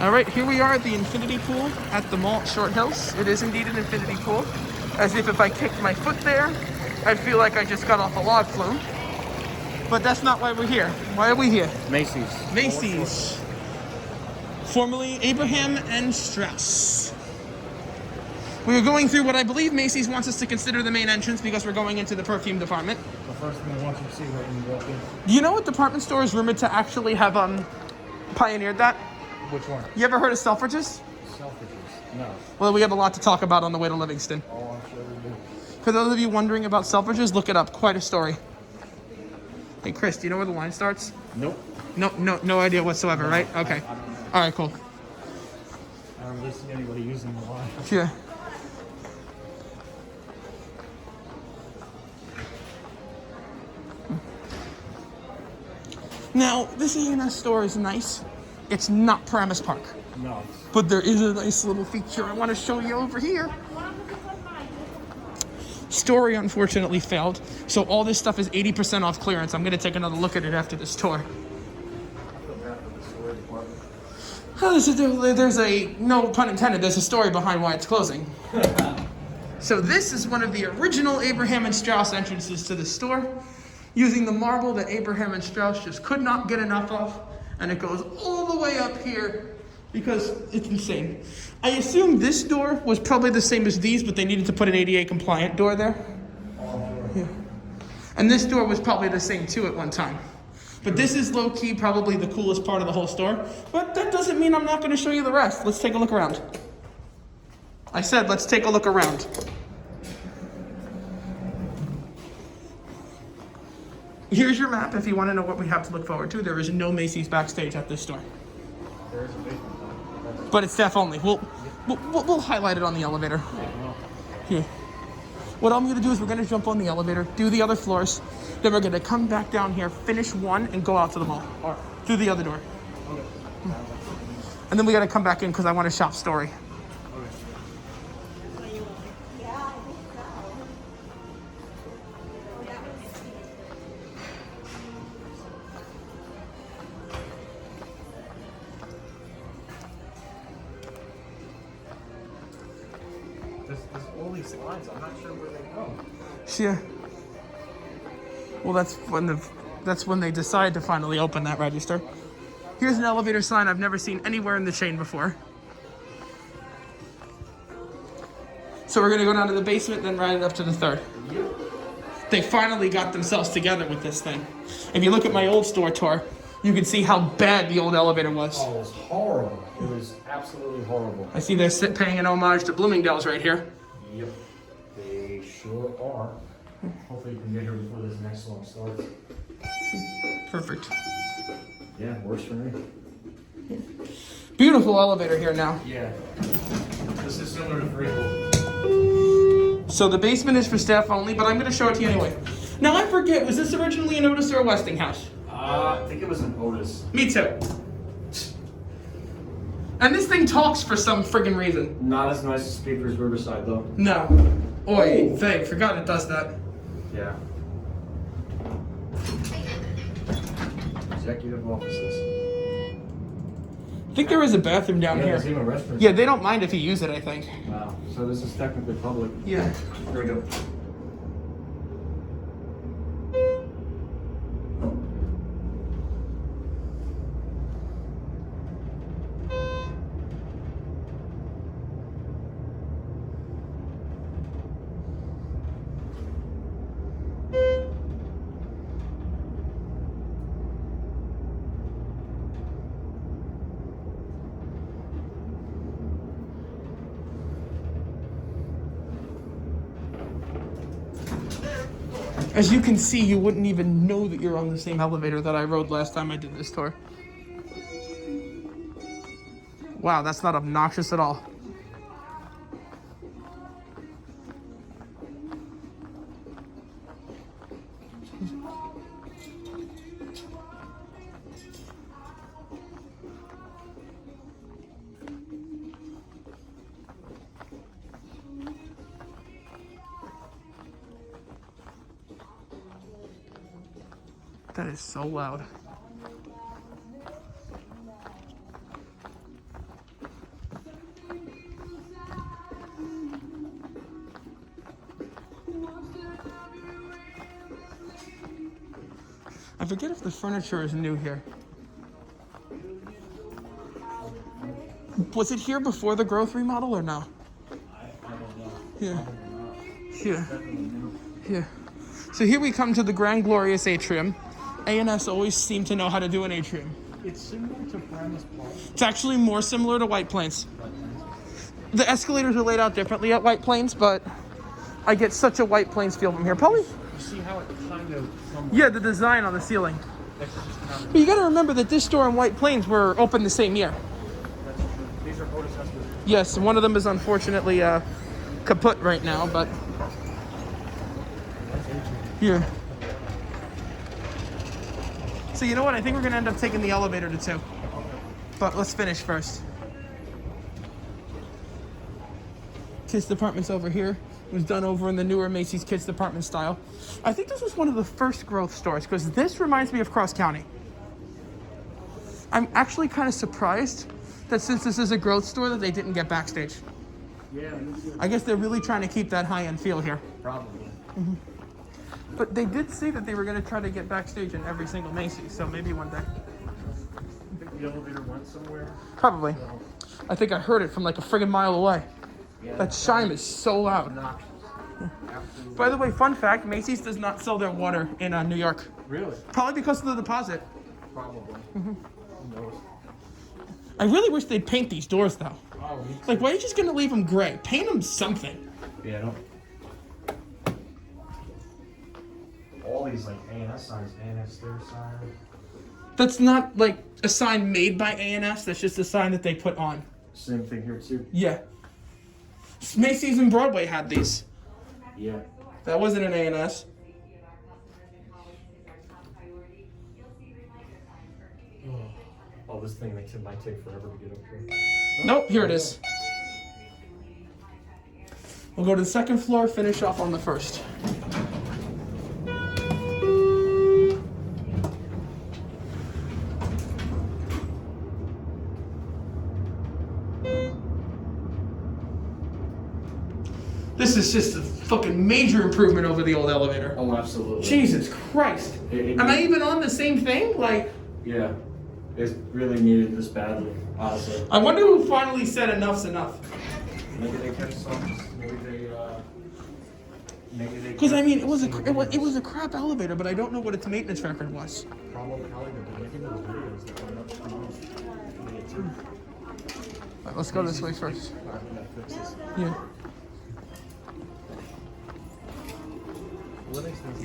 All right, here we are at the infinity pool at the mall at Short Hills. It is indeed an infinity pool, as if I kicked my foot there, I'd feel like I just got off a log flume. But that's not why we're here. Why are we here? Macy's. Macy's. Formerly Abraham and Straus. We are going through what I believe Macy's wants us to consider the main entrance because we're going into the perfume department. The first thing they want you to see right when you walk in. Do you know what department store is rumored to actually have pioneered that? Which one? You ever heard of Selfridges? Selfridges. No. Well, we have a lot to talk about on the way to Livingston. Oh, I'm sure we do. For those of you wondering about Selfridges, look it up. Quite a story. Hey, Chris, do you know where the line starts? Nope. No idea whatsoever, right? Okay. All right, cool. I don't really see anybody using the line. Yeah. Now, this A&S store is nice. It's not Paramus Park. No. But there is a nice little feature I want to show you over here. Story unfortunately failed, so all this stuff is 80% off clearance. I'm going to take another look at it after this tour. There's a, no pun intended, there's a story behind why it's closing. So this is one of the original Abraham and Straus entrances to the store, using the marble that Abraham and Straus just could not get enough of, and it goes all the way up here because it's insane. I assume this door was probably the same as these, but they needed to put an ADA compliant door there. Yeah. And this door was probably the same too at one time. But this is low-key probably the coolest part of the whole store. But that doesn't mean I'm not going to show you the rest. Let's take a look around. I said let's take a look around. Here's your map if you want to know what we have to look forward to. There is no Macy's backstage at this store. There is a basement. But it's staff only. We'll highlight it on the elevator. Here. What I'm going to do is we're going to jump on the elevator, do the other floors, then we're going to come back down here, finish one, and go out to the mall. Or through the other door. Okay. And then we got to come back in because I want to shop Story. There's all these lines. I'm not sure where they go. Yeah. Well, that's when they decide to finally open that register. Here's an elevator sign I've never seen anywhere in the chain before. So we're gonna go down to the basement, then ride it up to the third. Yep. They finally got themselves together with this thing. If you look at my old store tour, you can see how bad the old elevator was. Oh, it was horrible. It was absolutely horrible. I see they're paying an homage to Bloomingdale's right here. Yep. They sure are. Hopefully you can get here before this next one starts. Perfect. Yeah, works for me. Beautiful elevator here now. Yeah. This is similar to Freehold. So the basement is for staff only, but I'm going to show it to you anyway. Now I forget, was this originally an Otis or a Westinghouse? I think it was an Otis. Me too. And this thing talks for some friggin' reason. Not as nice as Speaker's Riverside, though. No. Oi, thing. Forgot it does that. Yeah. Executive offices. I think there is a bathroom down Yeah, there's here. even a restroom. Yeah, they don't mind if you use it, I think. Wow. So this is technically public. Yeah. Here we go. As you can see, you wouldn't even know that you're on the same elevator that I rode last time I did this tour. Wow, that's not obnoxious at all. That is so loud. I forget if the furniture is new here. Was it here before the growth remodel or no? I don't know. Yeah. Probably not. Yeah. Definitely new. Yeah. So here we come to the grand glorious atrium. A&S always seem to know how to do an atrium. It's similar to Brandon's Park. It's actually more similar to White Plains. The escalators are laid out differently at White Plains, but I get such a White Plains feel from here. Probably, You see how it kind of... yeah, the design on the ceiling. That's just kind of... But you gotta remember that this store and White Plains were open the same year. That's true. These are Otis escalators. Yes, one of them is unfortunately kaput right now, but here. So you know what? I think we're gonna end up taking the elevator to 2. But let's finish first. Kids department's over here. It was done over in the newer Macy's kids department style. I think this was one of the first growth stores because this reminds me of Cross County. I'm actually kind of surprised that since this is a growth store that they didn't get backstage. Yeah, me too. I guess they're really trying to keep that high-end feel here. Probably. But they did say that they were going to try to get backstage in every single Macy's, so maybe one day. I think the elevator went somewhere. Probably. So, I think I heard it from like a friggin' mile away. yeah, That chime is so loud. obnoxious. Absolutely. By the way, fun fact, Macy's does not sell their water in New York. Really? Probably because of the deposit. Probably. Who knows? I really wish they'd paint these doors though. Oh, me too. Like, why are you just going to leave them gray? Paint them something. Yeah, I don't... All these like A&S signs, A&S their sign. That's not like a sign made by A&S, that's just a sign that they put on. Same thing here too. Yeah. Macy's and Broadway had these. Yeah. That wasn't an A&S. Oh, this thing makes it might take forever to get up here. Nope, here it is. We'll go to the second floor, finish off on the first. This is just a fucking major improvement over the old elevator. Oh, absolutely. Jesus Christ. Am I even on the same thing? Like, Yeah. It really needed this badly, honestly. I wonder who finally said enough's enough. Maybe they kept some. Maybe they. Because I mean, it was a crap elevator, but I don't know what its maintenance record was. Probably they're making those videos that went up to All right, let's go this way first. Yeah.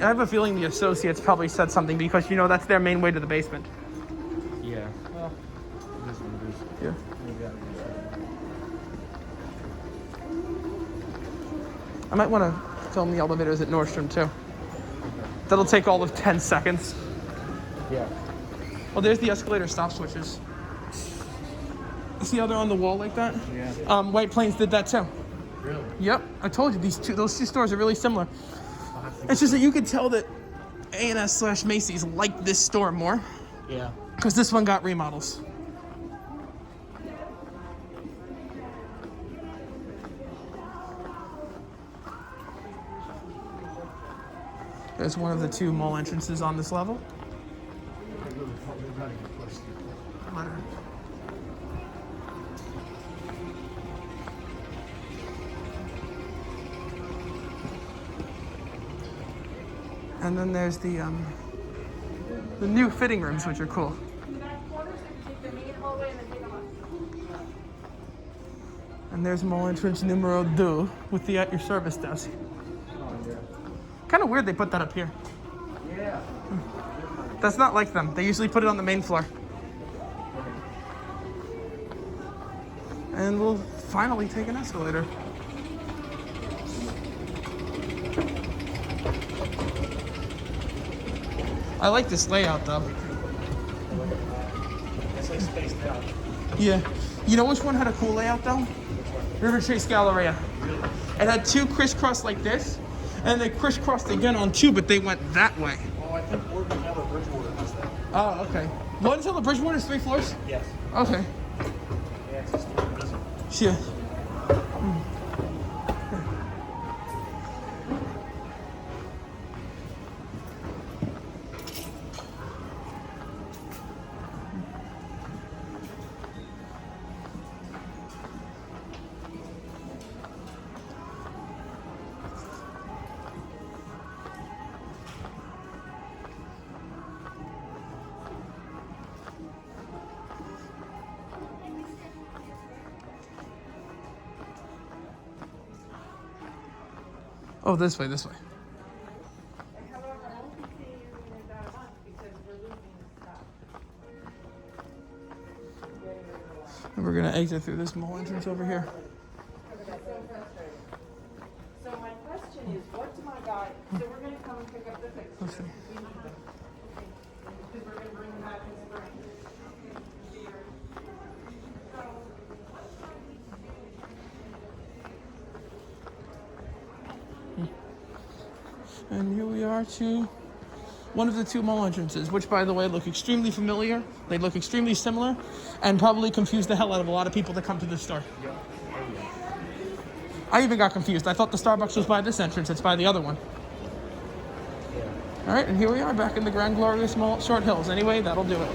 I have a feeling the associates probably said something because you know that's their main way to the basement. Yeah. Well, it is what it is. Yeah. Maybe I might want to film the elevators at Nordstrom too. That'll take all of 10 seconds. Yeah. Well, there's the escalator stop switches. You see how they're on the wall like that? Yeah. White Plains did that too. Really? Yep, I told you those two stores are really similar. It's just that you could tell that A&S / Macy's liked this store more Yeah. because this one got remodels. There's one of the 2 mall entrances on this level. And then there's the new fitting rooms, which are cool. And there's mall entrance numero 2 with the at your service desk. Oh, yeah. Kind of weird they put that up here. Yeah. That's not like them. They usually put it on the main floor. And we'll finally take an escalator. I like this layout though. It's like spaced out. Yeah. You know which one had a cool layout though? River Chase Galleria. It had 2 crisscross like this, and they crisscrossed again on 2, but they went that way. Oh, I think Oregon Hill or Bridgewater has that. Oh, okay. One until the Bridgewater is 3 floors? Yes. Okay. Yeah, it's just invisible. Yeah. Oh, this way, this way. However, I won't be seeing you in about a month because we're losing stuff. And we're gonna exit through this mall entrance over here. That's so frustrating. So my question is, what do my guy, so we're gonna come and pick up the fixtures. Let's see. We need them. Because we're gonna bring them back in spring. And here we are to one of the two mall entrances, which, by the way, look extremely familiar. They look extremely similar, and probably confuse the hell out of a lot of people that come to this store. I even got confused. I thought the Starbucks was by this entrance. It's by the other one. All right, and here we are back in the Grand Glorious Mall at Short Hills. Anyway, that'll do it.